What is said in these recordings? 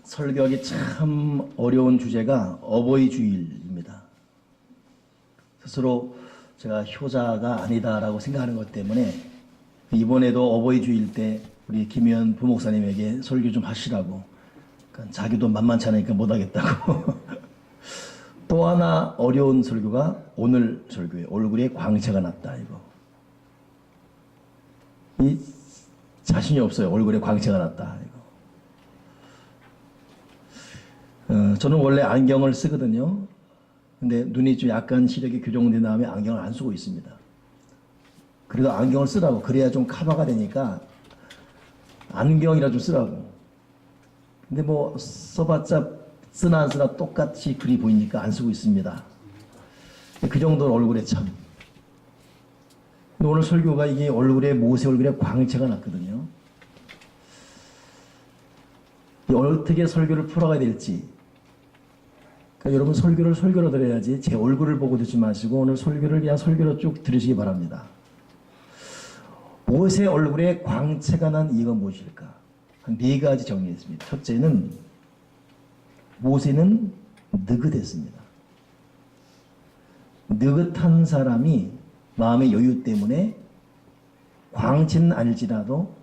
설교하기 참 어려운 주제가 어버이 주일입니다. 스스로 제가 효자가 아니다라고 생각하는 것 때문에 이번에도 어버이 주일 때 우리 김현 부목사님에게 설교 좀 하시라고, 그러니까 자기도 만만치 않으니까 못하겠다고. 또 하나 어려운 설교가 오늘 설교예요. 얼굴에 광채가 났다. 이 자신이 없어요. 얼굴에 광채가 났다. 저는 원래 안경을 쓰거든요. 근데 눈이 좀 약간 시력이 교정된 다음에 안경을 안 쓰고 있습니다. 그래도 안경을 쓰라고, 그래야 좀 커버가 되니까 안경이라 좀 쓰라고. 근데 뭐 써봤자 쓰나 안 쓰나 똑같이 글이 보이니까 안 쓰고 있습니다. 그 정도는 얼굴에 참. 근데 오늘 설교가 이게 모세 얼굴에 광채가 났거든요. 어떻게 설교를 풀어가야 될지. 그러니까 여러분 설교로 들어야지 제 얼굴을 보고 듣지 마시고 오늘 설교를 그냥 설교로 쭉 들으시기 바랍니다. 모세 얼굴에 광채가 난 이유가 무엇일까? 한 4가지 정리했습니다. 첫째는 모세는 느긋했습니다. 느긋한 사람이 마음의 여유 때문에 광채는 아닐지라도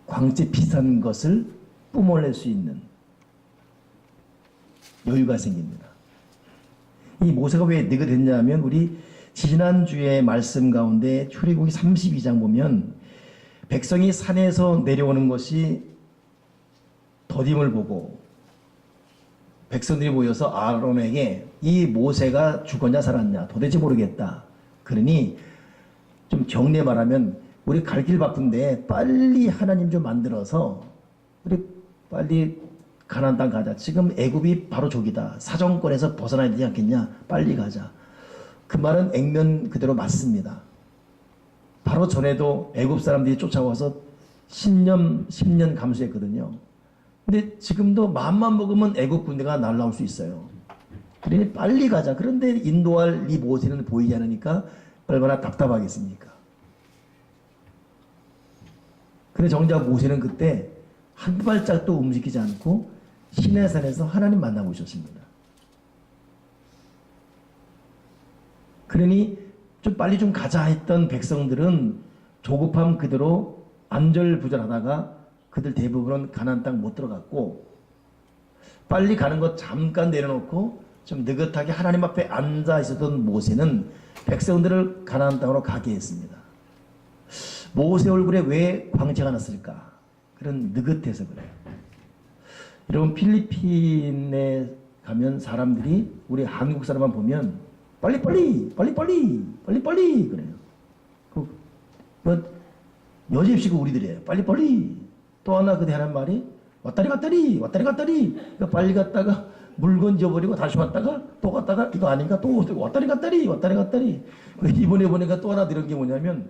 광채 비슷한 것을 뿜어낼 수 있는 여유가 생깁니다. 이 모세가 왜 느긋했냐면 우리 지난주에 말씀 가운데 출애굽기 32장 보면 백성이 산에서 내려오는 것이 더딤을 보고 백성들이 모여서 아론에게 이 모세가 죽었냐 살았냐 도대체 모르겠다. 그러니 좀 경례 말하면 우리 갈 길 바쁜데 빨리 하나님 좀 만들어서 우리 빨리 가나안 땅 가자. 지금 애굽이 바로 저기다. 사정권에서 벗어나야 되지 않겠냐. 빨리 가자. 그 말은 액면 그대로 맞습니다. 바로 전에도 애굽 사람들이 쫓아와서 10년 감수했거든요. 근데 지금도 마음만 먹으면 애굽 군대가 날라올 수 있어요. 그러니 빨리 가자. 그런데 인도할 이 모세는 보이지 않으니까 얼마나 답답하겠습니까? 근데 정작 모세는 그때 한 발짝도 움직이지 않고 시내산에서 하나님 만나고 있었습니다. 그러니 좀 빨리 좀 가자 했던 백성들은 조급함 그대로 안절부절하다가 그들 대부분은 가나안 땅 못 들어갔고, 빨리 가는 것 잠깐 내려놓고 좀 느긋하게 하나님 앞에 앉아 있었던 모세는 백성들을 가나안 땅으로 가게 했습니다. 모세 얼굴에 왜 광채가 났을까? 그런 느긋해서 그래요. 여러분 필리핀에 가면 사람들이 우리 한국 사람만 보면 빨리빨리 그래요. 뭐 여집시고 우리들이에요. 빨리빨리. 또 하나 그대 하는 말이 왔다리 그러니까 빨리 갔다가 물건 지어버리고 다시 왔다가 또 갔다가 이거 아닌가 또 왔다리 이번에 보니까 또 하나 들은 게 뭐냐면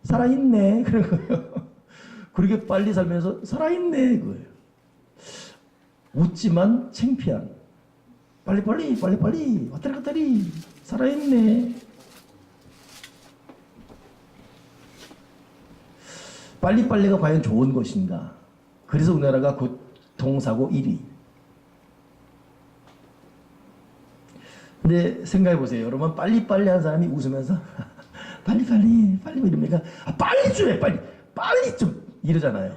살아있네 그런 거예요. 그렇게 빨리 살면서 살아있네 그거예요. 웃지만 창피한 빨리 왔다리 살아있네. 빨리빨리가 과연 좋은 것인가? 그래서 우리나라가 교통사고 1위. 근데 생각해 보세요. 여러분 빨리빨리 한 사람이 웃으면서 빨리 이러니까 빨리 좀 해 빨리 좀 이러잖아요.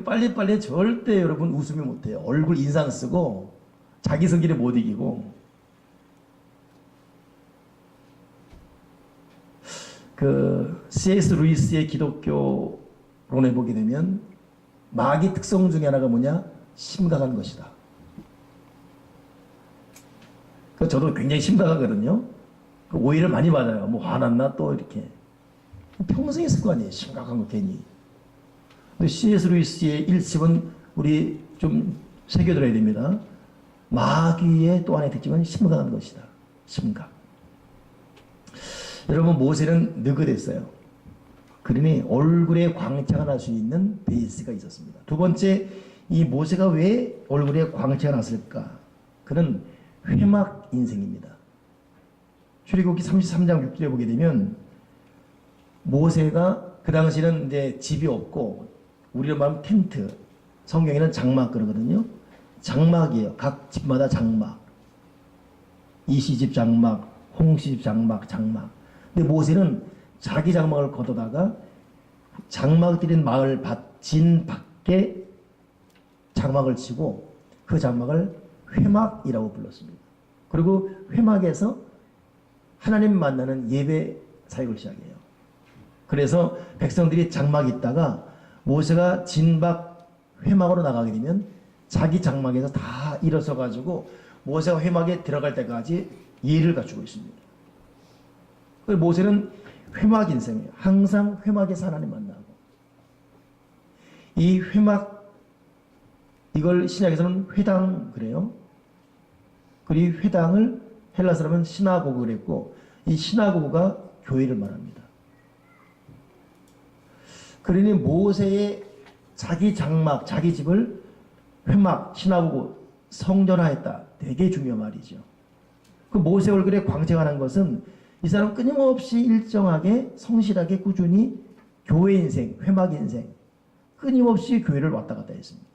빨리빨리 절대 여러분 웃으면 못해요. 얼굴 인상 쓰고 자기 성질에 못 이기고. 그 C.S. 루이스의 기독교론에 보게 되면 마귀 특성 중에 하나가 뭐냐? 심각한 것이다. 저도 굉장히 심각하거든요. 오해를 많이 받아요. 뭐 화났나 또 이렇게. 평생 있을 거 아니에요. 심각한 거 괜히. 근데 C.S. 루이스의 일집은 우리 좀 새겨들어야 됩니다. 마귀의 또 하나의 특징은 심각한 것이다. 심각. 여러분 모세는 느긋했어요. 그러니 얼굴에 광채가 날 수 있는 베이스가 있었습니다. 두 번째, 이 모세가 왜 얼굴에 광채가 났을까? 그는 회막 인생입니다. 출애굽기 33장 6절에 보게 되면 모세가 그 당시는 이제 집이 없고 우리로 말하면 텐트, 성경에는 장막 그러거든요. 장막이에요. 각 집마다 장막. 이시집 장막, 홍시집 장막, 장막. 근데 모세는 자기 장막을 거둬다가 장막 들인 마을 진 밖에 장막을 치고 그 장막을 회막이라고 불렀습니다. 그리고 회막에서 하나님 만나는 예배 사역을 시작해요. 그래서 백성들이 장막에 있다가 모세가 진 밖 회막으로 나가게 되면 자기 장막에서 다 일어서 가지고 모세가 회막에 들어갈 때까지 예를 갖추고 있습니다. 그래서 모세는 회막 인생이에요. 항상 회막에서 하나님 만나고. 이 회막, 이걸 신약에서는 회당 그래요. 그리고 회당을 헬라 사람은 시나고그 그랬고, 이 시나고그가 교회를 말합니다. 그러니 모세의 자기 장막, 자기 집을 회막, 시나고그, 성전화했다. 되게 중요한 말이죠. 그 모세 얼굴에 광채가 난 것은 이 사람 끊임없이 일정하게 성실하게 꾸준히 교회 인생, 회막 인생, 끊임없이 교회를 왔다 갔다 했습니다.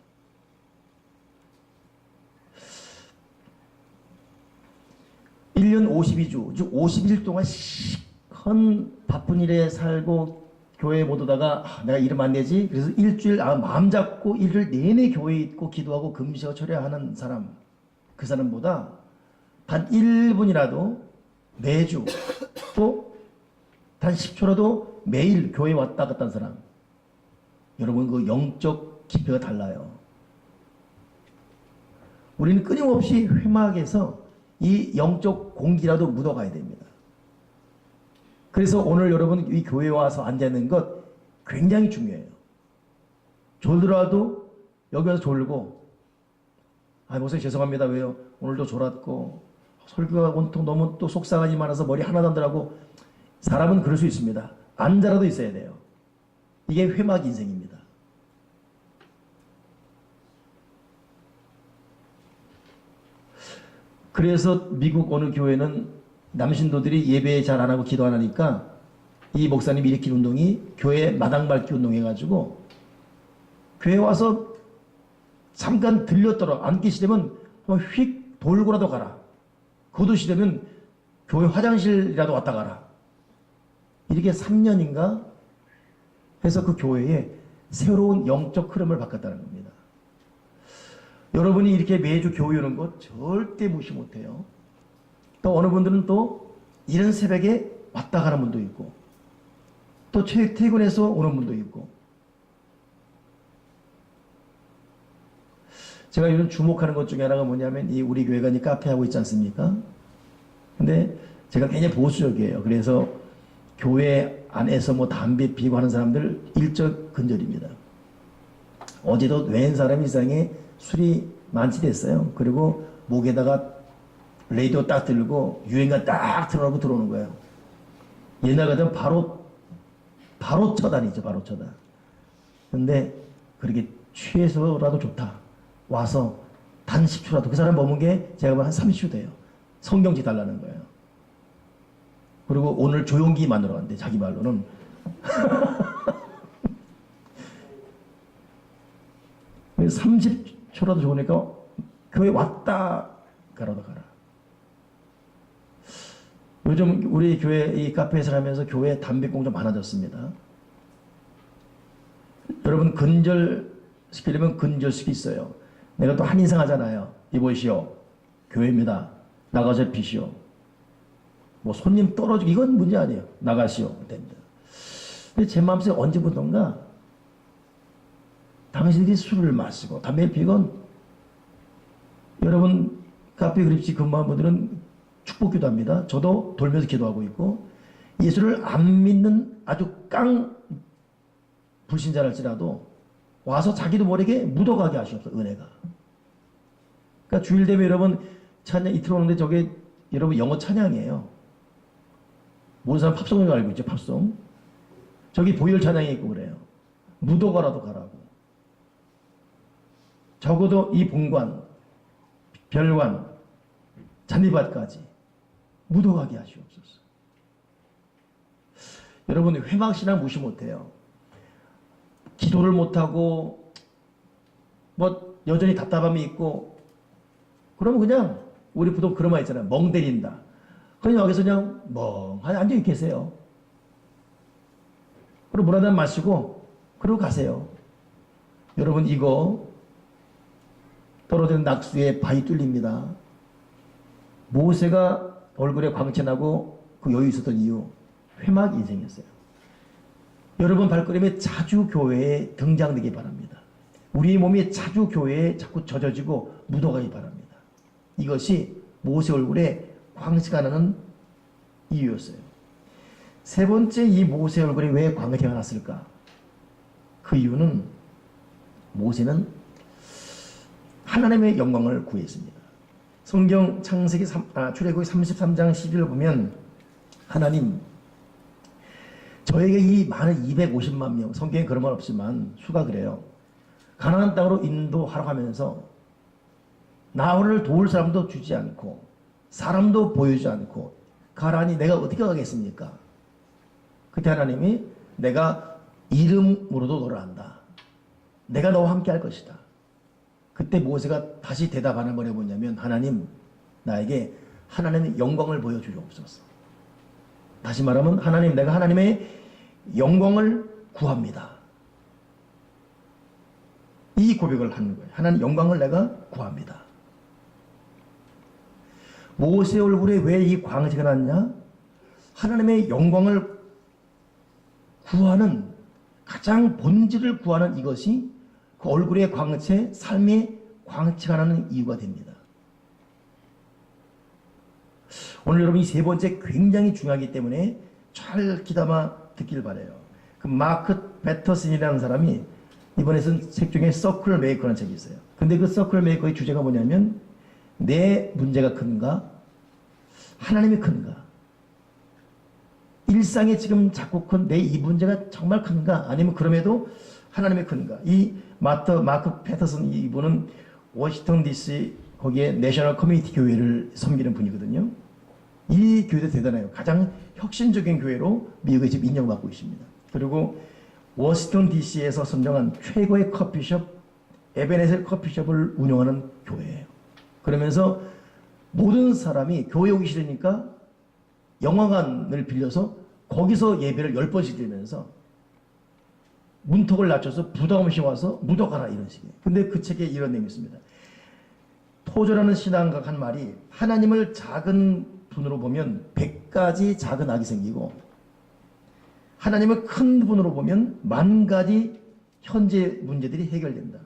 (1년 52주) 즉 50일 동안 시큰 바쁜 일에 살고 교회에 못 오다가 내가 이러면 안 되지. 그래서 일주일 마음 잡고 일주일 내내 교회에 있고 기도하고 금식하고 철야하는 사람, 그 사람보다 단 1분이라도 매주 또 단 10초라도 매일 교회에 왔다 갔다 한 사람, 여러분 그 영적 깊이가 달라요. 우리는 끊임없이 회막에서 이 영적 공기라도 묻어가야 됩니다. 그래서 오늘 여러분 이 교회에 와서 앉아있는 것 굉장히 중요해요. 졸더라도 여기 와서 졸고, 목사님 죄송합니다. 왜요? 오늘도 졸았고 설교가 온통 너무 또 속상하지 많아서 머리 하나도 안 들어가고. 사람은 그럴 수 있습니다. 앉아라도 있어야 돼요. 이게 회막 인생입니다. 그래서 미국 어느 교회는 남신도들이 예배 잘 안 하고 기도 안 하니까 이 목사님이 일으킨 운동이 교회 마당 밟기 운동 해가지고 교회 와서 잠깐 들렸더라. 앉기 싫으면 한번 휙 돌고라도 가라. 그것도 싫으면 교회 화장실이라도 왔다 가라. 이렇게 3년인가 해서 그 교회에 새로운 영적 흐름을 바꿨다는 겁니다. 여러분이 이렇게 매주 교회 오는 것 절대 무시 못해요. 또 어느 분들은 또 이른 새벽에 왔다 가는 분도 있고, 또 퇴근해서 오는 분도 있고. 제가 요즘 주목하는 것 중에 하나가 뭐냐면 이 우리 교회가 이 카페 하고 있지 않습니까? 근데 제가 굉장히 보수적이에요. 그래서 교회 안에서 뭐 담배 피고 하는 사람들 일적 근절입니다. 어제도 웬 사람이 이상에 술이 만취됐어요. 그리고 목에다가 라디오 딱 들고 유행가 딱 틀어놓고 들어오는 거예요. 옛날 같으면 바로 처단이죠. 바로 처단. 근데 그렇게 취해서라도 좋다. 와서 단 10초라도 그 사람 머문 게 제가 보면 한 30초 돼요. 성경지 달라는 거예요. 그리고 오늘 조용기 만들어 갔는데 자기 말로는 그래서 30초라도 좋으니까 교회 왔다 가라도 가라. 요즘 우리 교회 이 카페에서 하면서 교회 담배꽁 좀 많아졌습니다. 여러분 근절시키려면 근절시키 있어요. 내가 또 한인상 하잖아요. 이보시오. 교회입니다. 나가서 피시오. 뭐 손님 떨어지고 이건 문제 아니에요. 나가시오. 됩니다. 근데 제 마음속에 언제부턴가 당신들이 술을 마시고 담배를 피건 여러분 카페 그립지 근무한 분들은 축복 기도합니다. 저도 돌면서 기도하고 있고 예수를 안 믿는 아주 깡 불신자랄지라도 와서 자기도 모르게 묻어가게 하시옵소서. 은혜가. 그러니까 주일 되면 여러분 찬양 이틀 오는데 저게 여러분 영어 찬양이에요. 모든 사람 팝송을 알고 있죠. 팝송. 저기 보혈 찬양이 있고 그래요. 묻어가라도 가라고. 적어도 이 본관, 별관, 잔디밭까지 묻어가게 하시옵소서. 여러분 회막신앙 무시 못해요. 기도를 못하고 뭐 여전히 답답함이 있고 그러면 그냥 우리 보통 그런 말 있잖아요. 멍 때린다. 그냥 여기서 그냥 멍하니 앉아 계세요. 그리고 물 한 잔 마시고 그러고 가세요. 여러분 이거 떨어지는 낙수에 바위 뚫립니다. 모세가 얼굴에 광채 나고 그 여유 있었던 이유 회막 인생이었어요. 여러분 발걸음에 자주 교회에 등장되기 바랍니다. 우리의 몸이 자주 교회에 자꾸 젖어지고 묻어가기 바랍니다. 이것이 모세 얼굴에 광채가 나는 이유였어요. 세 번째, 이 모세 얼굴에 왜 광채가 났을까? 그 이유는 모세는 하나님의 영광을 구했습니다. 성경 창세기 출애굽기 33장 10절을 보면 하나님 저에게 이 많은 250만 명, 성경에 그런 말 없지만 수가 그래요. 가나안 땅으로 인도하라고 하면서 나를 도울 사람도 주지 않고 사람도 보여주지 않고 가라니 내가 어떻게 가겠습니까? 그때 하나님이 내가 이름으로도 너를 안다. 내가 너와 함께 할 것이다. 그때 모세가 다시 대답하는 말이 뭐냐면 하나님 나에게 하나님의 영광을 보여주옵소서. 다시 말하면 하나님 내가 하나님의 영광을 구합니다. 이 고백을 하는 거예요. 하나님 영광을 내가 구합니다. 모세 얼굴에 왜 이 광채가 났냐? 하나님의 영광을 구하는 가장 본질을 구하는 이것이 그 얼굴의 광채, 삶의 광채가 나는 이유가 됩니다. 오늘 여러분 이 세 번째 굉장히 중요하기 때문에 잘 귀담아 듣길 바라요. 그 마크 패터슨이라는 사람이 이번에 쓴 책 중에 서클 메이커라는 책이 있어요. 근데 그 서클 메이커의 주제가 뭐냐면 내 문제가 큰가? 하나님이 큰가? 일상에 지금 자꾸 큰 내 이 문제가 정말 큰가? 아니면 그럼에도 하나님이 큰가? 이 마크 패터슨 이분은 워싱턴 DC 거기에 내셔널 커뮤니티 교회를 섬기는 분이거든요. 이 교회도 대단해요. 가장 혁신적인 교회로 미국에 지금 인정받고 있습니다. 그리고 워싱턴 DC에서 선정한 최고의 커피숍 에베네셀 커피숍을 운영하는 교회예요. 그러면서 모든 사람이 교회 오기 싫으니까 영화관을 빌려서 거기서 예배를 10번씩 드리면서 문턱을 낮춰서 부담 없이 와서 묻어가라 이런 식이에요. 근데 그 책에 이런 내용이 있습니다. 토저라는 신앙가 한 말이 하나님을 작은 분으로 보면 100가지 작은 악이 생기고 하나님을 큰 분으로 보면 10,000가지 현재 문제들이 해결된다.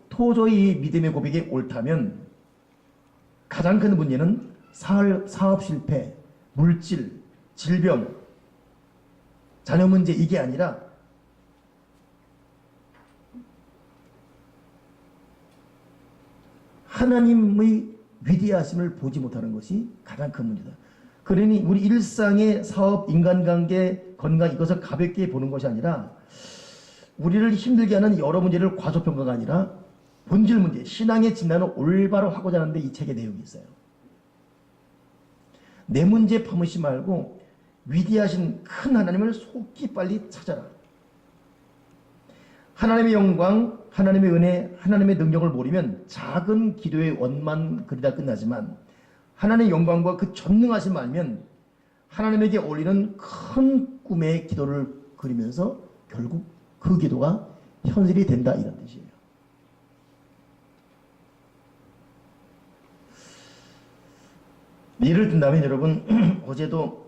토저의 믿음의 고백이 옳다면 가장 큰 문제는 사업 실패, 물질, 질병, 자녀 문제 이게 아니라 하나님의 위대하심을 보지 못하는 것이 가장 큰 문제다. 그러니 우리 일상의 사업, 인간관계, 건강 이것을 가볍게 보는 것이 아니라 우리를 힘들게 하는 여러 문제를 과소평가가 아니라 본질 문제, 신앙의 진단을 올바로 하고자 하는데 이 책의 내용이 있어요. 내 문제 파묻지 말고 위대하신 큰 하나님을 속히 빨리 찾아라. 하나님의 영광, 하나님의 은혜, 하나님의 능력을 모르면 작은 기도의 원만 그리다 끝나지만 하나님의 영광과 그 전능하심을 알면 하나님에게 어울리는 큰 꿈의 기도를 그리면서 결국 그 기도가 현실이 된다 이런 뜻이에요. 예를 든다면 여러분 어제도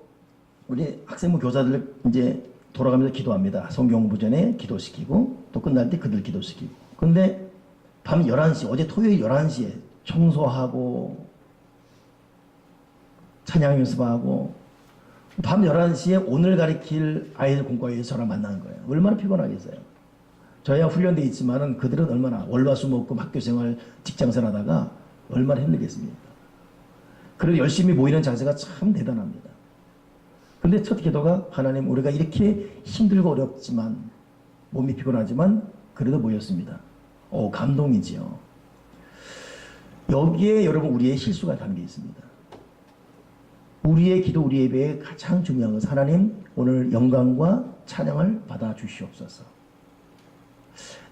우리 학생부 교사들 이제 돌아가면서 기도합니다. 성경 공부 전에 기도시키고 또 끝날 때 그들 기도시키고. 근데 밤 11시 어제 토요일 11시에 청소하고 찬양 연습하고 밤 11시에 오늘 가르칠 아이들 공과에서 저랑 만나는 거예요. 얼마나 피곤하겠어요. 저야 훈련돼 있지만은 그들은 얼마나 월화수목금 학교생활 직장생활 하다가 얼마나 힘들겠습니까. 그래도 열심히 모이는 자세가 참 대단합니다. 근데 첫 기도가 하나님 우리가 이렇게 힘들고 어렵지만 몸이 피곤하지만 그래도 모였습니다. 감동이지요. 여기에 여러분 우리의 실수가 담겨 있습니다. 우리의 기도 우리의 예배에 가장 중요한 것은 하나님 오늘 영광과 찬양을 받아 주시옵소서.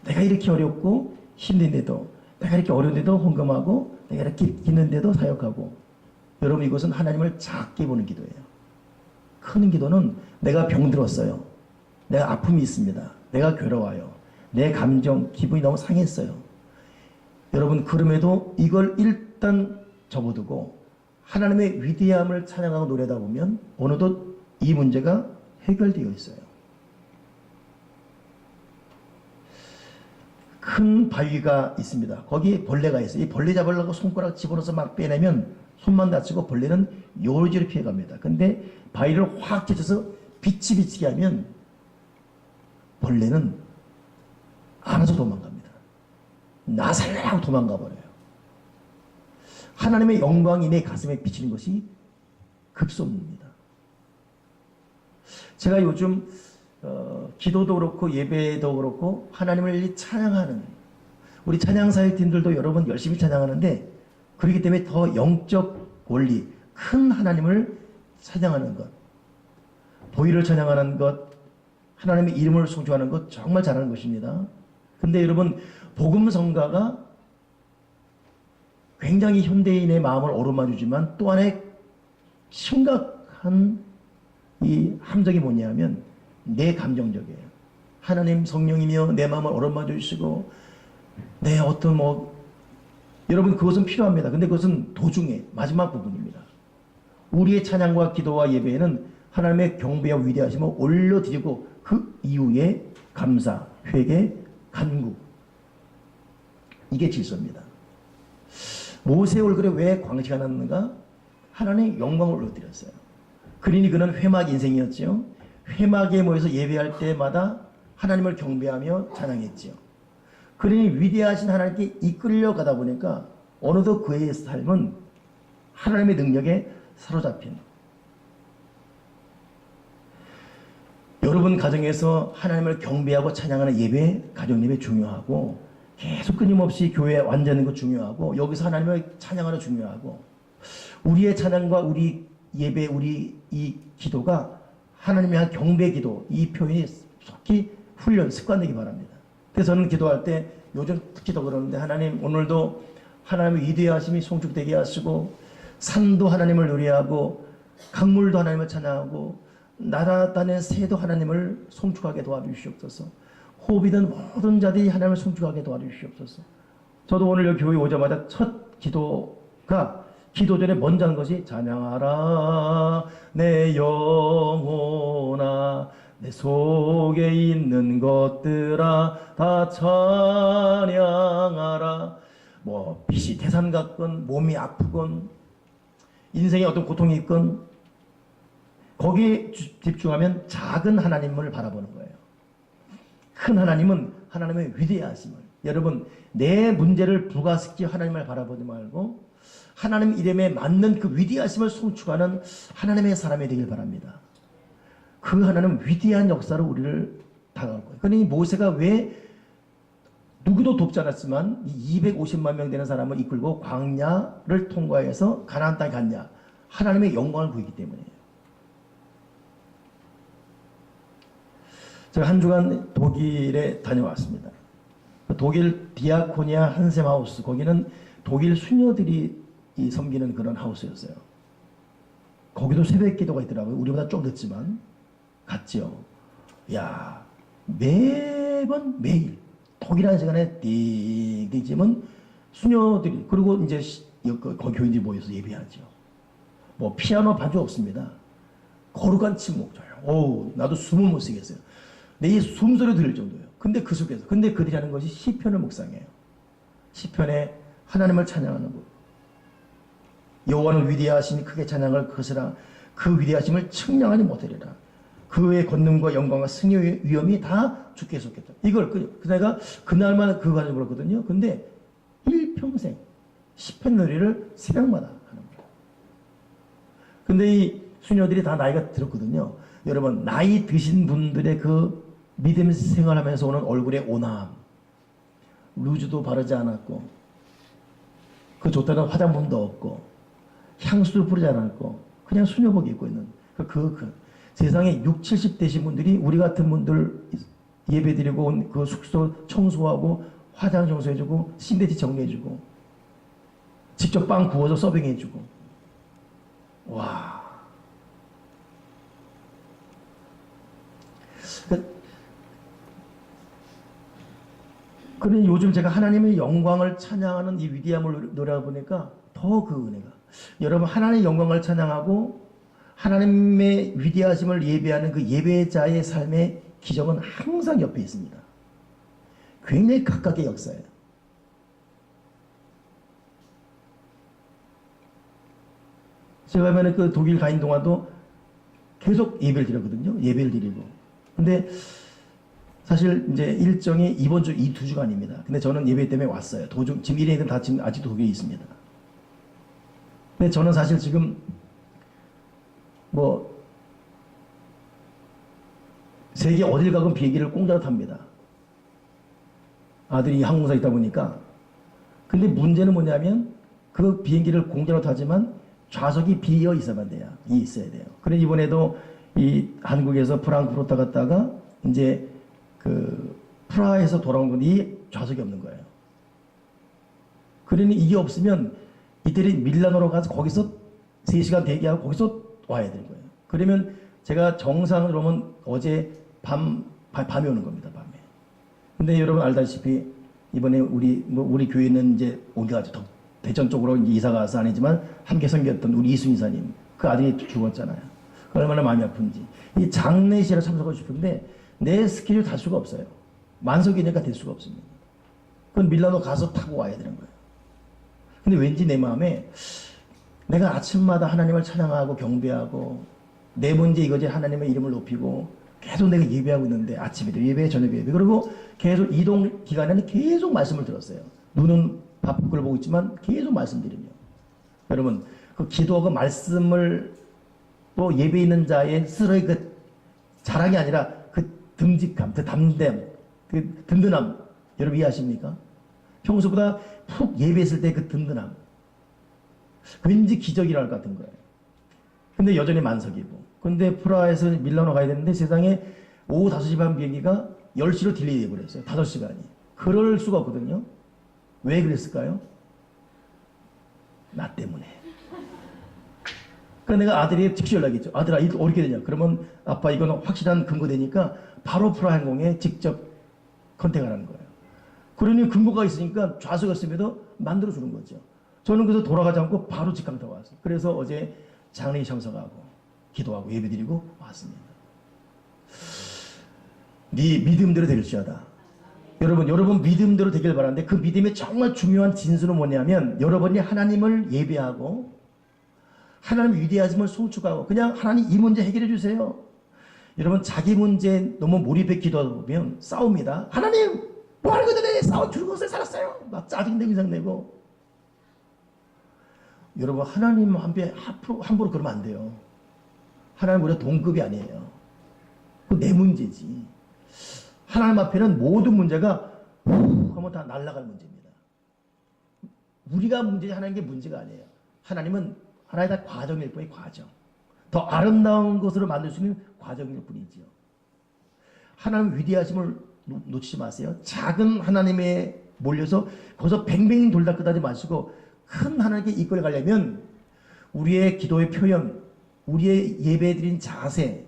내가 이렇게 어렵고 힘든데도, 내가 이렇게 어려운데도 헌금하고, 내가 이렇게 기는데도 사역하고. 여러분, 이것은 하나님을 작게 보는 기도예요. 큰 기도는 내가 병들었어요. 내가 아픔이 있습니다. 내가 괴로워요. 내 감정, 기분이 너무 상했어요. 여러분, 그럼에도 이걸 일단 접어두고 하나님의 위대함을 찬양하고 노래하다 보면 어느덧 이 문제가 해결되어 있어요. 큰 바위가 있습니다. 거기에 벌레가 있어요. 이 벌레 잡으려고 손가락 집어넣어서 막 빼내면 손만 다치고 벌레는 요리조리 피해갑니다. 근데 바위를 확 찢어서 비치비치게 하면 벌레는 알아서 도망갑니다. 나살라고 도망가 버려요. 하나님의 영광이 내 가슴에 비치는 것이 급선무입니다. 제가 요즘 기도도 그렇고 예배도 그렇고 하나님을 찬양하는 우리 찬양사역팀들도 여러분 열심히 찬양하는데 그렇기 때문에 더 영적 원리, 큰 하나님을 찬양하는 것, 보혈을 찬양하는 것, 하나님의 이름을 송축하는 것 정말 잘하는 것입니다. 근데 여러분 복음성가가 굉장히 현대인의 마음을 어루만지지만 또 하나의 심각한 이 함정이 뭐냐면 내 감정적이에요. 하나님 성령이며 내 마음을 어루만져 주시고 내 어떤 여러분 그것은 필요합니다. 근데 그것은 도중에 마지막 부분입니다. 우리의 찬양과 기도와 예배에는 하나님의 경배와 위대하심을 올려드리고 그 이후에 감사, 회개, 간구 이게 질서입니다. 모세 얼굴에 왜 광채가 났는가? 하나님의 영광을 올려드렸어요. 그러니 그는 회막 인생이었죠. 회막에 모여서 예배할 때마다 하나님을 경배하며 찬양했지요. 그러니 위대하신 하나님께 이끌려 가다 보니까 어느덧 그의 삶은 하나님의 능력에 사로잡힌. 여러분 가정에서 하나님을 경배하고 찬양하는 예배, 가정예배 중요하고 계속 끊임없이 교회에 완전한 거 중요하고 여기서 하나님을 찬양하는 중요하고 우리의 찬양과 우리 예배, 우리 이 기도가 하나님의 한 경배 기도 이 표현이 속히 훈련, 습관되기 바랍니다. 그래서 저는 기도할 때 요즘 특히 더 그러는데 하나님 오늘도 하나님의 위대하심이 송축되게 하시고 산도 하나님을 노래하고 강물도 하나님을 찬양하고 날아다니는 새도 하나님을 송축하게 도와주시옵소서. 호흡이든 모든 자들이 하나님을 송축하게 도와주시옵소서. 저도 오늘 여기 교회 오자마자 첫 기도가 기도 전에 먼저 하는 것이 찬양하라 내 영혼아 내 속에 있는 것들아 다 찬양하라. 빛이 태산 같건 몸이 아프건 인생에 어떤 고통이 있건 거기에 집중하면 작은 하나님을 바라보는 거예요. 큰 하나님은 하나님의 위대하심을 여러분 내 문제를 부가시키 하나님을 바라보지 말고 하나님 이름에 맞는 그 위대하심을 송축하는 하나님의 사람이 되길 바랍니다. 그 하나님 위대한 역사로 우리를 다가올 거예요. 그러니 모세가 왜 누구도 돕지 않았지만 250만 명 되는 사람을 이끌고 광야를 통과해서 가나안 땅에 갔냐? 하나님의 영광을 보이기 때문이에요. 제가 한 주간 독일에 다녀왔습니다. 독일 디아코니아 한셈하우스 거기는 독일 수녀들이 섬기는 그런 하우스였어요. 거기도 새벽 기도가 있더라고요. 우리보다 좀 늦지만 갔죠. 야 매번 매일 독일한 시간에 띵띵쯤은 수녀들이 그리고 이제 거기 교인들이 모여서 예배하죠. 피아노 반주 없습니다. 거룩한 침묵. 나도 숨을 못 쉬겠어요. 내 숨소리 들릴 정도예요. 근데 그 속에서 그들이 하는 것이 시편을 묵상해요. 시편에 하나님을 찬양하는 것. 여호와는 위대하시니 크게 찬양을 것이라 그 위대하심을 측량하지 못하리라. 그의 권능과 영광과 승리의 위엄이 다 주께 속했다. 이걸 내가 그날만 그거 가지고 그랬거든요. 근데 일평생 시편 노래를 새벽마다 하는 거예요. 근데 이 수녀들이 다 나이가 들었거든요. 여러분 나이 드신 분들의 그 믿음 생활하면서 오는 얼굴의 온화함, 루즈도 바르지 않았고 그 좋다는 화장품도 없고 향수도 뿌리지 않았고 그냥 수녀복 입고 있는 세상에 60, 70 되신 분들이 우리 같은 분들 예배드리고 온 그 숙소 청소하고 화장 청소해주고 신대지 정리해주고 직접 빵 구워서 서빙해주고. 와. 그러니 요즘 제가 하나님의 영광을 찬양하는 이 위대함을 노래하다 보니까 더 그 은혜가. 여러분 하나님의 영광을 찬양하고 하나님의 위대하심을 예배하는 그 예배자의 삶의 기적은 항상 옆에 있습니다. 굉장히 가깝게 역사예요. 제가 하면 그 독일 가 있는 동안도 계속 예배를 드렸거든요. 예배를 드리고. 근데 사실 이제 일정이 이번 주 이 2주간입니다. 근데 저는 예배 때문에 왔어요. 지금 일행들 다 지금 아직도 독일에 있습니다. 근데 저는 사실 지금 뭐 세계 어딜 가건 비행기를 공짜로 탑니다. 아들이 항공사에 있다 보니까. 근데 문제는 뭐냐면 그 비행기를 공짜로 타지만 좌석이 비어 있어야 돼요. 그래 이번에도 이 한국에서 프랑크푸르트 갔다가 이제 그 프라하에서 돌아온 건이 좌석이 없는 거예요. 그러니 이게 없으면 이태리 밀라노로 가서 거기서 3시간 대기하고 거기서 와야 되는 거예요. 그러면 제가 정상으로 오면 어제 밤에 오는 겁니다. 밤에. 근데 여러분 알다시피 이번에 우리 교회는 이제 옮겨가지고 대전 쪽으로 이사 가서 아니지만 함께 섬겼던 우리 이순 이사님 그 아들이 죽었잖아요. 얼마나 마음이 아픈지. 이 장례식에 참석하고 싶은데 내 스케줄 달 수가 없어요. 만석이니까 될 수가 없습니다. 그건 밀라노 가서 타고 와야 되는 거예요. 근데 왠지 내 마음에 내가 아침마다 하나님을 찬양하고 경배하고 내 문제 이거지 하나님의 이름을 높이고 계속 내가 예배하고 있는데 아침에도 예배 저녁에 예배 그리고 계속 이동 기간에는 계속 말씀을 들었어요. 눈은 밖을 보고 있지만 계속 말씀드리며 여러분 그 기도하고 말씀을 또 예배 있는 자의 스스로의 그 자랑이 아니라 그 듬직함, 그 담댐, 그 든든함 여러분 이해하십니까? 평소보다 푹 예배했을 때 그 든든함 왠지 기적이랄 것 같은 거예요. 근데 여전히 만석이고 근데 프라하에서 밀라노 가야 되는데 세상에 오후 5시 반 비행기가 10시로 딜레이 되버렸어요. 5시간이. 그럴 수가 없거든요. 왜 그랬을까요? 나 때문에. 그러니까 내가 아들이 즉시 연락했죠. 아들아 이거 어떻게 되냐. 그러면 아빠 이건 확실한 근거 되니까 바로 프라하항공에 직접 컨택하라는 거예요. 그러니 근거가 있으니까 좌석이었음에도 만들어주는 거죠. 저는 그래서 돌아가지 않고 바로 직항 타고 왔어요. 그래서 어제 장례 참석하고 기도하고 예배드리고 왔습니다. 네 믿음대로 될지어다. 여러분 믿음대로 되길 바라는데 그 믿음의 정말 중요한 진수는 뭐냐면 여러분이 하나님을 예배하고 하나님 위대하심을 송축하고 그냥 하나님 이 문제 해결해 주세요. 여러분 자기 문제에 너무 몰입해 기도하다 보면 싸웁니다. 하나님 뭐 하는 거더래 싸워 죽은 것을 살았어요. 막 짜증내고 이상내고. 여러분 하나님 함부로 그러면 안 돼요. 하나님 우리가 동급이 아니에요. 그 내 문제지. 하나님 앞에는 모든 문제가 하면 다 날아갈 문제입니다. 우리가 문제지 하나님께 문제가 아니에요. 하나님은 하나의 다 과정일 뿐이 과정. 더 아름다운 것으로 만들 수 있는 과정일 뿐이지요. 하나님 위대하심을 놓치지 마세요. 작은 하나님에 몰려서 거기서 뱅뱅 돌다 끄다지 마시고 큰 하나님께 이끌어 가려면 우리의 기도의 표현, 우리의 예배드린 자세,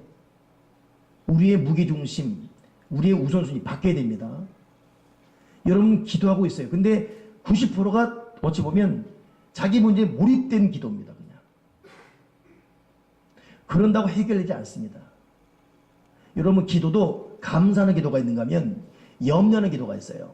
우리의 무게중심, 우리의 우선순위 바뀌어야 됩니다. 여러분 기도하고 있어요. 근데 90%가 어찌 보면 자기 문제에 몰입된 기도입니다. 그냥. 그런다고 해결되지 않습니다. 여러분 기도도 감사하는 기도가 있는가 하면 염려하는 기도가 있어요.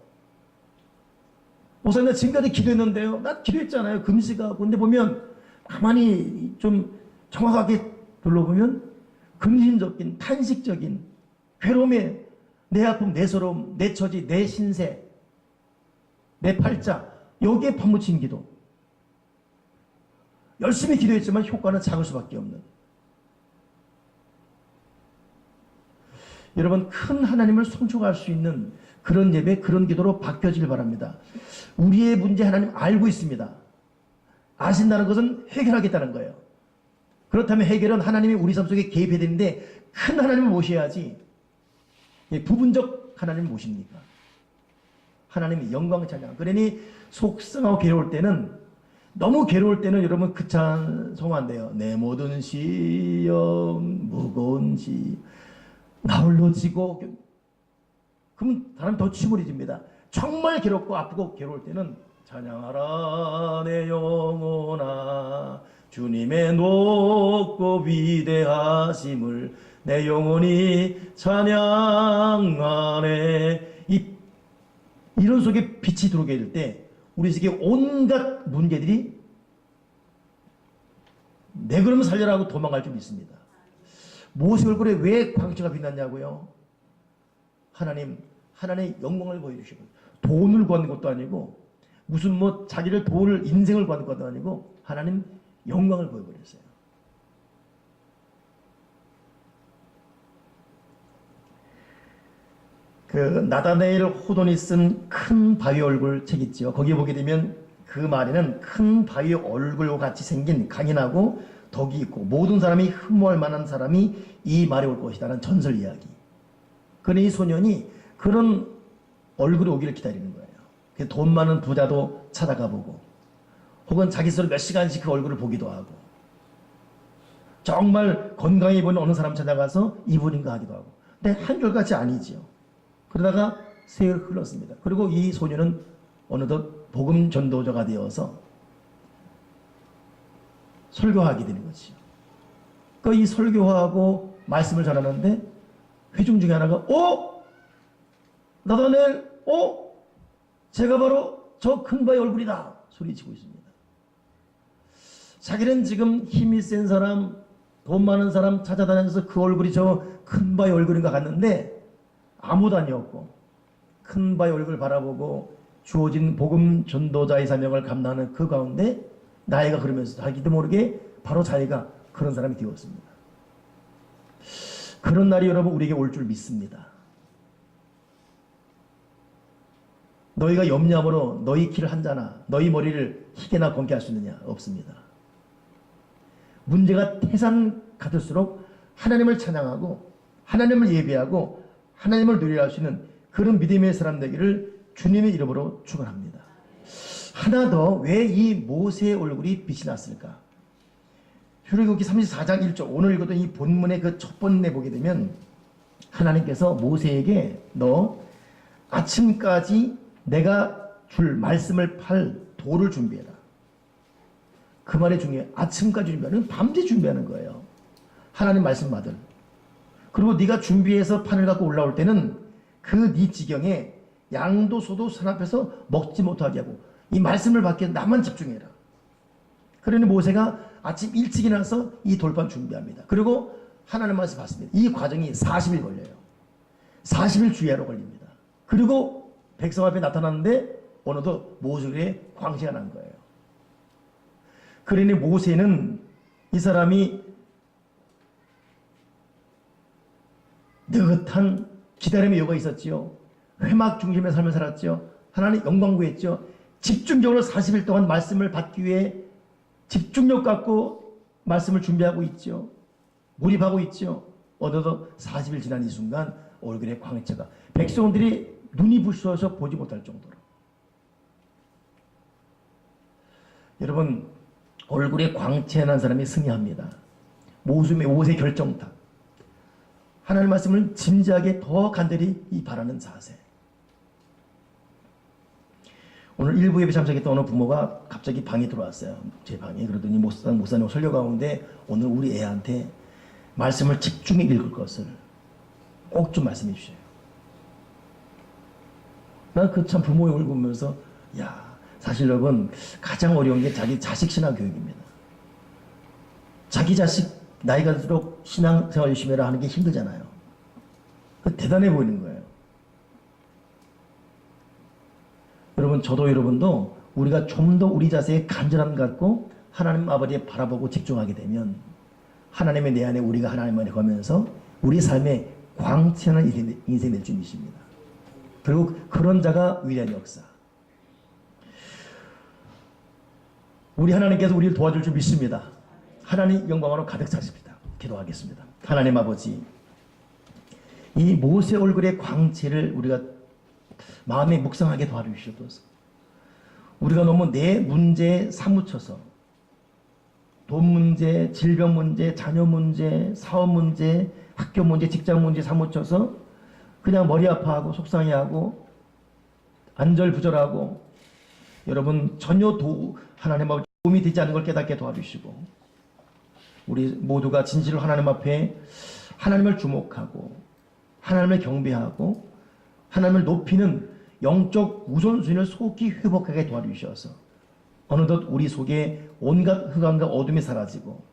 목사님 나 지금까지 기도했는데요. 나 기도했잖아요. 금식하고. 근데 보면 가만히 좀 정확하게 둘러보면 근심적인 탄식적인 괴로움에 내 아픔, 내 서러움, 내 처지, 내 신세, 내 팔자 여기에 파묻힌 기도. 열심히 기도했지만 효과는 작을 수밖에 없는. 여러분 큰 하나님을 송축할 수 있는 그런 예배, 그런 기도로 바뀌어지길 바랍니다. 우리의 문제 하나님 알고 있습니다. 아신다는 것은 해결하겠다는 거예요. 그렇다면 해결은 하나님이 우리 삶 속에 개입해야 되는데 큰 하나님을 모셔야지 부분적 하나님을 모십니까? 하나님의 영광 찬양. 그러니 속상하고 괴로울 때는, 너무 괴로울 때는 여러분 그 찬송 안 돼요. 내 모든 시험 무거운 시 나 홀로 지고, 그러면 사람 더 침울해집니다. 정말 괴롭고 아프고 괴로울 때는 찬양하라 내 영혼아 주님의 높고 위대하심을 내 영혼이 찬양하네. 이런 속에 빛이 들어오게 될 때 우리 속에 온갖 문제들이 내 그러면 살려라 하고 도망갈 줄 믿습니다. 모세 얼굴에 왜 광채가 빛났냐고요? 하나님의 영광을 보여주시고, 돈을 구하는 것도 아니고 무슨 뭐 자기를 도울 인생을 구하는 것도 아니고 하나님 영광을 보여버렸어요. 그 나다네일 호돈이 쓴 큰 바위 얼굴 책 있죠. 거기 보게 되면 그 말에는 큰 바위 얼굴과 같이 생긴 강인하고 덕이 있고 모든 사람이 흠모할 만한 사람이 이 말에 올 것이다라는 전설 이야기. 그러니 이 소년이 그런 얼굴이 오기를 기다리는 거예요. 돈 많은 부자도 찾아가 보고, 혹은 자기 스스로 몇 시간씩 그 얼굴을 보기도 하고, 정말 건강해 보이는 어느 사람 찾아가서 이분인가 하기도 하고. 근데 한결같이 아니지요. 그러다가 세월 흘렀습니다. 그리고 이 소년은 어느덧 복음 전도자가 되어서 설교하게 되는 거지요. 그러니까 이 설교하고 말씀을 전하는데 회중 중에 하나가 나다넬 제가 바로 저 큰 바의 얼굴이다 소리치고 있습니다. 자기는 지금 힘이 센 사람, 돈 많은 사람 찾아다니면서 그 얼굴이 저 큰 바의 얼굴인가 갔는데 아무도 아니었고, 큰 바의 얼굴을 바라보고 주어진 복음 전도자의 사명을 감당하는 그 가운데 나이가 그러면서 자기도 모르게 바로 자기가 그런 사람이 되었습니다. 그런 날이 여러분 우리에게 올 줄 믿습니다. 너희가 염려함으로 너희 키를 한자나 너희 머리를 희게나 검게 할 수 있느냐? 없습니다. 문제가 태산 같을수록 하나님을 찬양하고 하나님을 예배하고 하나님을 누리할 수 있는 그런 믿음의 사람 되기를 주님의 이름으로 축원합니다. 하나 더, 왜 이 모세의 얼굴이 빛이 났을까? 출애굽기 34장 1절, 오늘 읽었던 이 본문의 그 첫 번째 보게 되면 하나님께서 모세에게 너 아침까지 내가 줄 말씀을 팔 돌을 준비해라. 그 말이 중요해요. 아침까지 준비하는, 밤새 준비하는 거예요. 하나님 말씀 받을. 그리고 네가 준비해서 판을 갖고 올라올 때는 그 네 지경에 양도 소도 산 앞에서 먹지 못하게 하고 이 말씀을 받기 위해서 나만 집중해라. 그러니 모세가 아침 일찍 일어나서 이 돌판 준비합니다. 그리고 하나님 말씀 받습니다. 이 과정이 40일 걸려요. 40일 주야로 걸립니다. 그리고 백성 앞에 나타났는데 어느덧 모세의 광채가 난 거예요. 그러니 모세는 이 사람이 느긋한 기다림의 여유가 있었지요. 회막 중심의 삶을 살았죠. 하나님 영광 구했죠. 집중적으로 40일 동안 말씀을 받기 위해 집중력 갖고 말씀을 준비하고 있죠. 몰입하고 있죠. 어느덧 40일 지난 이 순간 얼굴에 광채가, 백성들이 눈이 부셔서 보지 못할 정도로. 여러분, 얼굴에 광채 난 사람이 승리합니다. 모세 결정타. 하나님 말씀을 진지하게 더 간절히 바라는 자세. 오늘 일부 예배 참석했던 어느 부모가 갑자기 방에 들어왔어요. 제 방에. 그러더니 목사님 설교 가운데 오늘 우리 애한테 말씀을 집중해 읽을 것을 꼭 좀 말씀해 주세요. 난 그 참 부모의 얼굴 보면서 사실 여러분 가장 어려운 게 자기 자식 신앙 교육입니다. 자기 자식 나이가 들수록 신앙생활 열심히 해라 하는 게 힘들잖아요. 대단해 보이는 거예요. 여러분, 저도 여러분도 우리가 좀 더 우리 자세에 간절함 갖고 하나님 아버지에 바라보고 집중하게 되면 하나님의 내 안에 우리가 하나님 안에 거면서 우리 삶에 광채나는 인생이 될 줄 믿습니다. 그리고 그런 자가 위대한 역사. 우리 하나님께서 우리를 도와줄 줄 믿습니다. 하나님 영광으로 가득 차십니다. 기도하겠습니다. 하나님 아버지, 이 모세 얼굴의 광채를 우리가 마음에 묵상하게 도와주시옵소서. 우리가 너무 내 문제에 사무쳐서 돈 문제, 질병 문제, 자녀 문제, 사업 문제, 학교 문제, 직장 문제 사무쳐서 그냥 머리 아파하고 속상해하고 안절부절하고 여러분 전혀 하나님 앞에 도움이 되지 않는 걸 깨닫게 도와주시고 우리 모두가 진실로 하나님 앞에 하나님을 주목하고 하나님을 경배하고 하나님을 높이는 영적 우선순위를 속히 회복하게 도와주셔서 어느덧 우리 속에 온갖 흑암과 어둠이 사라지고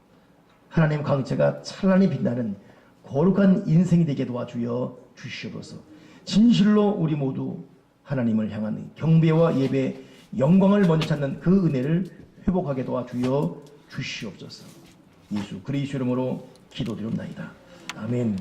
하나님 광채가 찬란히 빛나는 거룩한 인생이 되게 도와주어 주시옵소서. 진실로 우리 모두 하나님을 향한 경배와 예배, 영광을 먼저 찾는 그 은혜를 회복하게 도와주어 주시옵소서. 예수 그리스도 이름으로 기도드립니다. 아멘.